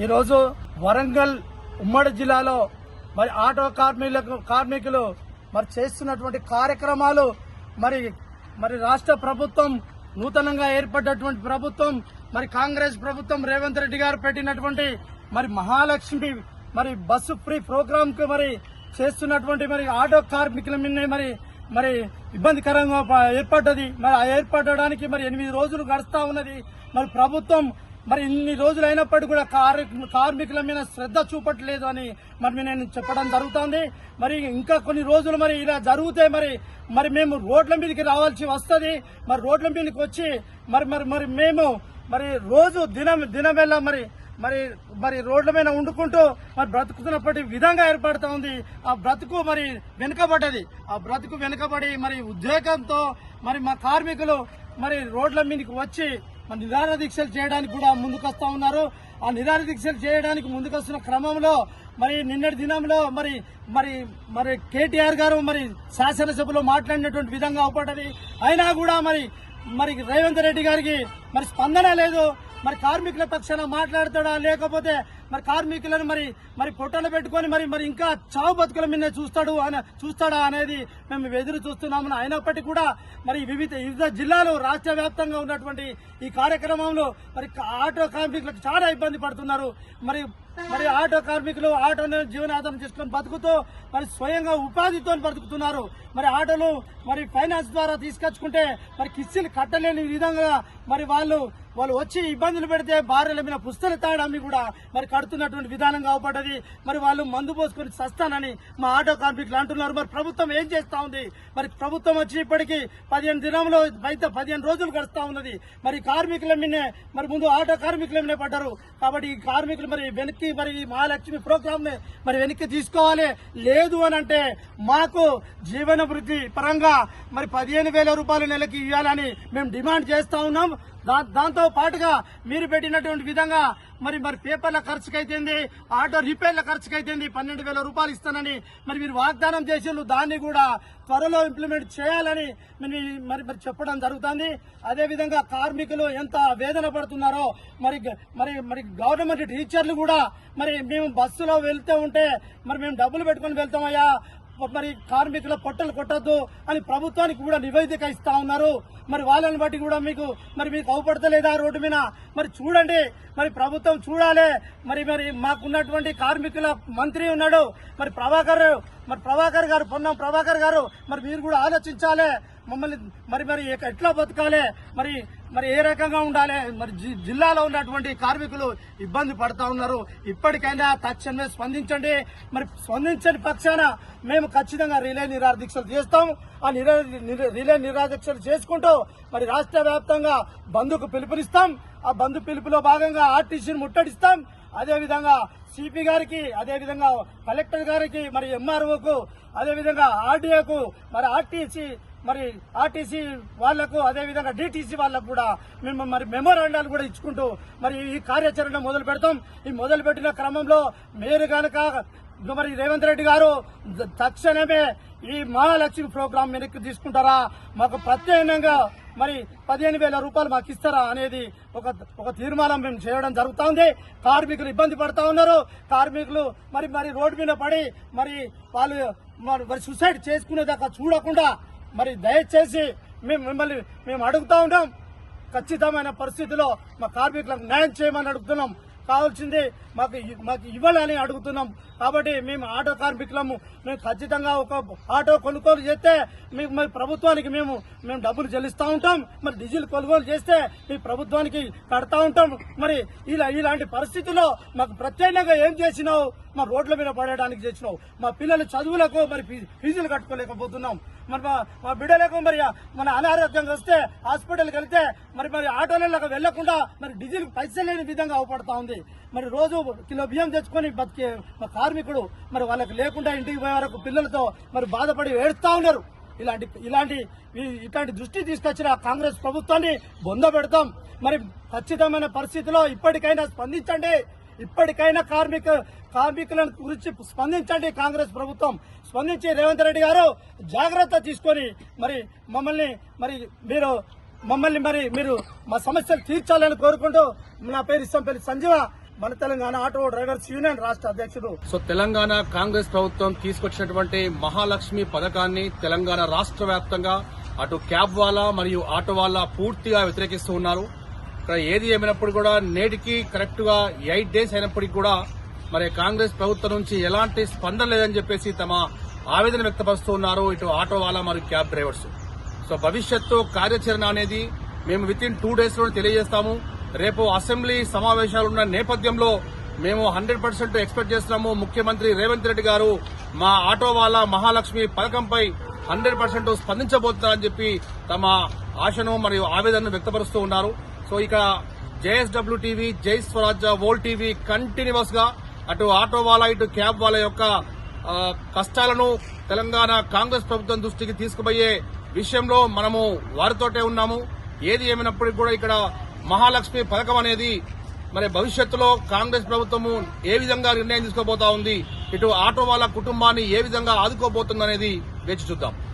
ఈరోజు వరంగల్ ఉమ్మడి జిల్లాలో మరి ఆటో కార్మికులు మరి చేస్తున్నటువంటి కార్యక్రమాలు మరి రాష్ట్ర ప్రభుత్వం నూతనంగా ఏర్పడ్డటువంటి ప్రభుత్వం మరి కాంగ్రెస్ ప్రభుత్వం రేవంత్ రెడ్డి గారు పెట్టినటువంటి మరి మహాలక్ష్మి మరి బస్సు ఫ్రీ ప్రోగ్రామ్ కు మరి చేస్తున్నటువంటి మరి ఆటో కార్మికుల మీద మరి ఇబ్బందికరంగా ఏర్పడ్డది. మరి ఆ ఏర్పడడానికి మరి 8 రోజులు గడుస్తా ఉన్నది. మరి ప్రభుత్వం మరి ఇన్ని రోజులు అయినప్పటికీ కూడా కార్మికుల మీద శ్రద్ధ చూపట్లేదు అని మరి నేను చెప్పడం జరుగుతోంది. మరి ఇంకా కొన్ని రోజులు మరి ఇలా జరిగితే మరి మేము రోడ్ల మీదకి రావాల్సి వస్తుంది. మరి రోడ్ల మీదకి వచ్చి మరి మేము మరి రోజు దినవేళ మరి రోడ్ల మీద వండుకుంటూ మరి బ్రతుకుతున్నప్పటి విధంగా ఏర్పడుతూ ఉంది. ఆ బ్రతుకు మరి వెనుకబడ్డది. ఆ బ్రతుకు వెనుకబడి మరి ఉద్రేకంతో మరి మా కార్మికులు మరి రోడ్ల మీదకి వచ్చి మరి నిరాహార దీక్షలు చేయడానికి కూడా ముందుకొస్తా ఉన్నారు. ఆ నిరాహార దీక్షలు చేయడానికి ముందుకొస్తున్న క్రమంలో మరి నిన్నటి దినంలో మరి కేటీఆర్ గారు మరి శాసనసభలో మాట్లాడినటువంటి విధంగా అవపడ్డది. అయినా కూడా మరి రేవంత్ రెడ్డి గారికి మరి స్పందన లేదు. మరి కార్మికుల పక్షాన మాట్లాడతాడా లేకపోతే మరి కార్మికులను మరి పొట్టలు పెట్టుకుని మరి ఇంకా చావు బతుకుల మీద చూస్తాడా అనేది మేము ఎదురు చూస్తున్నాము. అయినప్పటికీ కూడా మరి వివిధ జిల్లాలు రాష్ట్ర వ్యాప్తంగా ఉన్నటువంటి ఈ కార్యక్రమంలో మరి ఆటో కార్మికులకు చాలా ఇబ్బంది పడుతున్నారు. మరి ఆటో కార్మికులు ఆటోను జీవనాధారం చేసుకుని బతుకుతూ మరి స్వయంగా ఉపాధితో బతుకుతున్నారు. మరి ఆటోలు మరి ఫైనాన్స్ ద్వారా తీసుకొచ్చుకుంటే మరి కిస్తీలు కట్టలేని విధంగా మరి వాళ్ళు వచ్చి ఇబ్బందులు పెడితే భార్యల మీద పుస్తలు తాడమ్మి కూడా మరి కడుతున్నటువంటి విధానంగా అవపడ్డది. మరి వాళ్ళు మందు పోసుకొని చస్తానని మా ఆటో కార్మికులు అంటున్నారు. మరి ప్రభుత్వం ఏం చేస్తా ఉంది? మరి ప్రభుత్వం వచ్చి ఇప్పటికీ 15 దినంలో అయితే 15 రోజులు గడుస్తా ఉన్నది. మరి కార్మికుల మీదే మరి ముందు ఆటో కార్మికుల మీదే పడ్డారు. కాబట్టి ఈ కార్మికులు మరి వెనక్కి మరి ఈ మహాలక్ష్మి ప్రోగ్రామ్ ని మరి వెనక్కి తీసుకోవాలి. లేదు అని అంటే మాకు జీవన వృద్ధి పరంగా మరి 15,000 రూపాయలు నెలకి ఇవ్వాలని మేము డిమాండ్ చేస్తా ఉన్నాం. దాంతో పాటుగా మీరు పెట్టినటువంటి విధంగా మరి పేపర్ల ఖర్చుకైతుంది, ఆటో రిపేర్ల ఖర్చుకైతుంది 12,000 రూపాయలు ఇస్తానని మరి మీరు వాగ్దానం చేసేళ్ళు దాన్ని కూడా త్వరలో ఇంప్లిమెంట్ చేయాలని మరి చెప్పడం జరుగుతుంది. అదేవిధంగా కార్మికులు ఎంత వేదన పడుతున్నారో మరి గవర్నమెంట్ టీచర్లు కూడా మరి మేము బస్సులో వెళ్తూ ఉంటే మరి మేము డబ్బులు పెట్టుకుని వెళ్తామయ్యా, మరి కార్మికుల పొట్టలు కొట్టద్దు అని ప్రభుత్వానికి కూడా నివేదిక ఇస్తా ఉన్నారు. మరి వాళ్ళని బట్టి కూడా మీకు అవపడతలేదా రోడ్డు మీద? మరి చూడండి, మరి ప్రభుత్వం చూడాలి. మరి మాకున్నటువంటి కార్మికుల మంత్రి ఉన్నాడు మరి ప్రభాకర్ గారు పొన్నం ప్రభాకర్ గారు మరి మీరు కూడా ఆలోచించాలి. మమ్మల్ని మరి ఎట్లా బతకాలి, మరి ఏ రకంగా ఉండాలి? మరి జిల్లాలో ఉన్నటువంటి కార్మికులు ఇబ్బంది పడతా ఉన్నారు. ఇప్పటికైనా తక్షణమే స్పందించండి. మరి స్పందించని పక్షాన మేము ఖచ్చితంగా రిలే నిరాహార దీక్షలు చేస్తాం. ఆ రిలే నిరాహార దీక్షలు చేసుకుంటూ మరి రాష్ట్ర వ్యాప్తంగా బంద్కు పిలుపునిస్తాం. ఆ బంద్ పిలుపులో భాగంగా ఆర్టీసీని ముట్టడిస్తాం. అదేవిధంగా సిపి గారికి, అదేవిధంగా కలెక్టర్ గారికి, మరి ఎంఆర్ఓకు, అదేవిధంగా ఆర్డీఓకు, మరి ఆర్టీసీ వాళ్లకు, అదేవిధంగా డిటిసి వాళ్లకు కూడా మేము మరి మెమోరాండాలు కూడా ఇచ్చుకుంటూ మరి ఈ కార్యాచరణ మొదలు పెడతాం. ఈ మొదలుపెట్టిన క్రమంలో మీరు కనుక మరి రేవంత్ రెడ్డి గారు తక్షణమే ఈ మహాలక్ష్మి ప్రోగ్రాం వెనక్కి తీసుకుంటారా, మాకు ప్రత్యేకంగా మరి 15,000 రూపాయలు మాకు ఇస్తారా అనేది ఒక తీర్మానం మేము చేయడం జరుగుతోంది. కార్మికులు ఇబ్బంది పడతా ఉన్నారు. కార్మికులు మరి రోడ్డు మీద పడి మరి వాళ్ళు మరి సూసైడ్ చేసుకునేదాకా చూడకుండా మరి దయచేసి మేము అడుగుతా ఉన్నాం. ఖచ్చితమైన పరిస్థితిలో మా కార్మికులకు న్యాయం చేయమని అడుగుతున్నాం. కావాల్సింది మాకు ఇవ్వాలని అడుగుతున్నాం. కాబట్టి మేము ఆటో కార్మికులము మేము ఖచ్చితంగా ఒక ఆటో కొనుగోలు చేస్తే మరి ప్రభుత్వానికి మేము డబ్బులు చెల్లిస్తూ ఉంటాం. మరి డీజిల్ కొనుగోలు చేస్తే మీ ప్రభుత్వానికి కడతా ఉంటాం. మరి ఇలాంటి పరిస్థితుల్లో మాకు ప్రత్యేకంగా ఏం చేసినావు? మా రోడ్ల మీద పడేయడానికి చేసినావు. మా పిల్లల చదువులకు మరి ఫీజులు కట్టుకోలేకపోతున్నాం. మరి మా బిడ్డలకు మరి మన అనారోగ్యంగా వస్తే హాస్పిటల్కి వెళ్తే మరి ఆటోలకు వెళ్లకుండా మరి డీజిల్ పైసలు లేని విధంగా అవపడతా ఉంది. మరి రోజు కిలో బియ్యం తెచ్చుకొని బతికే మా కార్మికుడు మరి వాళ్ళకి లేకుండా ఇంటికి పోయే వరకు పిల్లలతో మరి బాధపడి ఏడుస్తా ఉన్నారు. ఇట్లాంటి దృష్టి తీసుకొచ్చిన కాంగ్రెస్ ప్రభుత్వాన్ని బొంద పెడతాం. మరి ఖచ్చితమైన పరిస్థితిలో ఇప్పటికైనా స్పందించండి. ఇప్పటికైనా కార్మికుల గురించి స్పందించండి. కాంగ్రెస్ ప్రభుత్వం స్పందించి రేవంత్ రెడ్డి గారు జాగ్రత్త తీసుకొని మరి మమ్మల్ని మీరు మా సమస్యలు తీర్చాలని కోరుకుంటూ నా పేరు ఇస్తంపల్లి సంజీవ. మన తెలంగాణ ఆటో డ్రైవర్స్ యూనియన్ రాష్ట్ర అధ్యక్షుడు. సో తెలంగాణ కాంగ్రెస్ ప్రభుత్వం తీసుకొచ్చినటువంటి మహాలక్ష్మి పథకాన్ని తెలంగాణ రాష్ట్ర వ్యాప్తంగా అటు క్యాబ్ వాలా మరియు ఆటో వాలా పూర్తిగా వ్యతిరేకిస్తూ ఉన్నారు. ఇక్కడ ఏది ఏమైనప్పుడు కూడా నేటికి కరెక్ట్ గా 8 days అయినప్పటికీ కూడా మరి కాంగ్రెస్ ప్రభుత్వం నుంచి ఎలాంటి స్పందన లేదని చెప్పేసి తమ ఆవేదన వ్యక్తపరుస్తూ ఉన్నారు ఇటు ఆటో వాలా మరియు క్యాబ్ డ్రైవర్స్. సో భవిష్యత్తు కార్యాచరణ అనేది మేము వితిన్ 2 days లో తెలియజేస్తాము. రేపు అసెంబ్లీ సమావేశాలున్న నేపథ్యంలో మేము 100% ఎక్స్పెక్ట్ చేస్తున్నాము. ముఖ్యమంత్రి రేవంత్ రెడ్డి గారు మా ఆటో వాలా మహాలక్ష్మి పథకంపై 100% స్పందించబోతున్నారని చెప్పి తమ ఆశను మరియు ఆవేదనను వ్యక్తపరుస్తూ ఉన్నారు. సో ఇక జేఎస్డబ్ల్యూ టీవీ, జై స్వరాజ్య, వోల్ టీవీ కంటిన్యూస్ గా అటు ఆటో వాలా ఇటు క్యాబ్ వాలా యొక్క కష్టాలను తెలంగాణ కాంగ్రెస్ ప్రభుత్వం దృష్టికి తీసుకుపోయే విషయంలో మనము వారితోటే ఉన్నాము. ఏది ఏమైనప్పటికీ కూడా ఇక్కడ మహాలక్ష్మి పథకం అనేది మరి భవిష్యత్తులో కాంగ్రెస్ ప్రభుత్వము ఏ విధంగా నిర్ణయం తీసుకోబోతా ఉంది, ఇటు ఆటో వాలా కుటుంబాన్ని ఏ విధంగా ఆదుకోబోతుందనేది వేచి చూద్దాం.